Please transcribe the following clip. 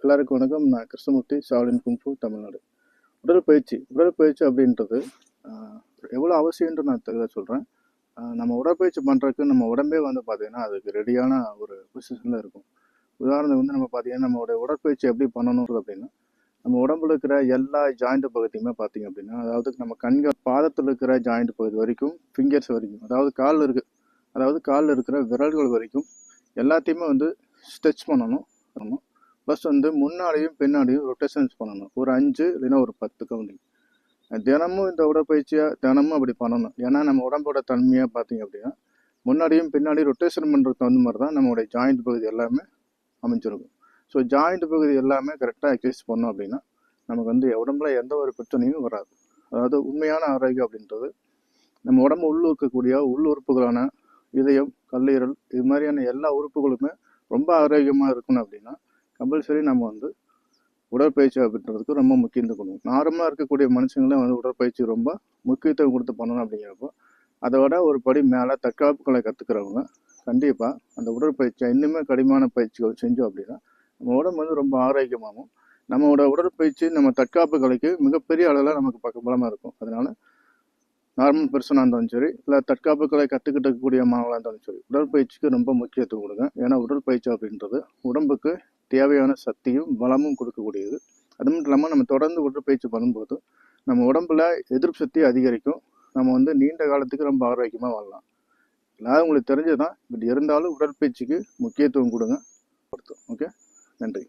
எல்லாருக்கும் வணக்கம். நான் கிருஷ்ணமூர்த்தி, சாலின் குங்ஃபு தமிழ்நாடு. உடற்பயிற்சி அப்படின்றது எவ்வளோ அவசியம்ன்ற நான் தெளிவாக சொல்கிறேன். நம்ம உடற்பயிற்சி பண்ணுறதுக்கு நம்ம உடம்பே வந்து பார்த்திங்கன்னா அதுக்கு ரெடியான ஒரு பொசிஷனில் இருக்கும். உதாரணத்துக்கு வந்து நம்ம பார்த்திங்கன்னா நம்மளுடைய உடற்பயிற்சி எப்படி பண்ணணும் அப்படின்னா, நம்ம உடம்புல இருக்கிற எல்லா ஜாயிண்ட் பகுதியுமே பார்த்திங்க அப்படின்னா, அதாவது நம்ம கண்கள் பாதத்தில் இருக்கிற ஜாயிண்ட் பகுதி வரைக்கும், ஃபிங்கர்ஸ் வரைக்கும், அதாவது காலில் இருக்கிற விரல்கள் வரைக்கும் எல்லாத்தையுமே வந்து ஸ்ட்ரெச் பண்ணணும். ப்ளஸ் வந்து முன்னாடியும் பின்னாடியும் ரொட்டேஷன்ஸ் பண்ணணும். ஒரு 5 இல்லைன்னா ஒரு 10 கவுண்டிங். தினமும் இந்த உடற்பயிற்சியை தினமும் அப்படி பண்ணணும். ஏன்னா நம்ம உடம்போட தன்மையாக பார்த்தீங்க அப்படின்னா, முன்னாடியும் பின்னாடியும் ரொட்டேஷன் பண்ணுறதுக்கு தகுந்த மாதிரி தான் நம்மளுடைய ஜாயிண்ட் பகுதி எல்லாமே அமைஞ்சிருக்கும். ஸோ ஜாயிண்ட் பகுதி எல்லாமே கரெக்டாக எக்ஸசைஸ் பண்ணோம் அப்படின்னா நமக்கு வந்து உடம்புல எந்த ஒரு பிரச்சனையும் வராது. அதாவது உண்மையான ஆரோக்கியம் அப்படின்றது நம்ம உடம்பு இருக்கக்கூடிய உள் உறுப்புகளான இதயம், கல்லீரல், இது மாதிரியான எல்லா உறுப்புகளுமே ரொம்ப ஆரோக்கியமாக இருக்கணும் அப்படின்னா கம்பல்சரி நம்ம வந்து உடற்பயிற்சி அப்படின்றதுக்கு ரொம்ப முக்கியத்துவம் கொடுக்கணும். நார்மலாக இருக்கக்கூடிய மனுஷங்களே வந்து உடற்பயிற்சி ரொம்ப முக்கியத்துவம் கொடுத்து பண்ணணும். அப்படிங்கிறப்போ அதை விட ஒரு படி மேலே தற்காப்பு கலை கற்றுக்கிறவங்க கண்டிப்பாக அந்த உடற்பயிற்சியை இன்னுமே கடினமான பயிற்சிகள் செஞ்சோம் அப்படின்னா நம்ம உடம்பு வந்து ரொம்ப ஆரோக்கியமாகவும் நம்மளோட உடற்பயிற்சி நம்ம தற்காப்பு கலைக்கு மிகப்பெரிய அளவில் நமக்கு பக்கபலமாக இருக்கும். அதனால நார்மல் பர்சனாக இருந்தாலும் சரி, இல்லை தற்காப்பு கலை கற்றுக்கிட்டக்கூடிய மாணவர்களாக இருந்தாலும் சரி, உடற்பயிற்சிக்கு ரொம்ப முக்கியத்துவம் கொடுங்க. ஏன்னா உடற்பயிற்சி அப்படின்றது உடம்புக்கு தேவையான சக்தியும் பலமும் கொடுக்கக்கூடியது. அது மட்டும் இல்லாமல் நம்ம தொடர்ந்து உடற்பயிற்சி பண்ணும்போது நம்ம உடம்புல எதிர்ப்பு சக்தி அதிகரிக்கும். நம்ம வந்து நீண்ட காலத்துக்கு ரொம்ப ஆரோக்கியமாக வாழலாம். எல்லாம் உங்களுக்கு தெரிஞ்சதுதான். பட் இருந்தாலும் உடற்பயிற்சிக்கு முக்கியத்துவம் கொடுங்க. ஓகே, நன்றி.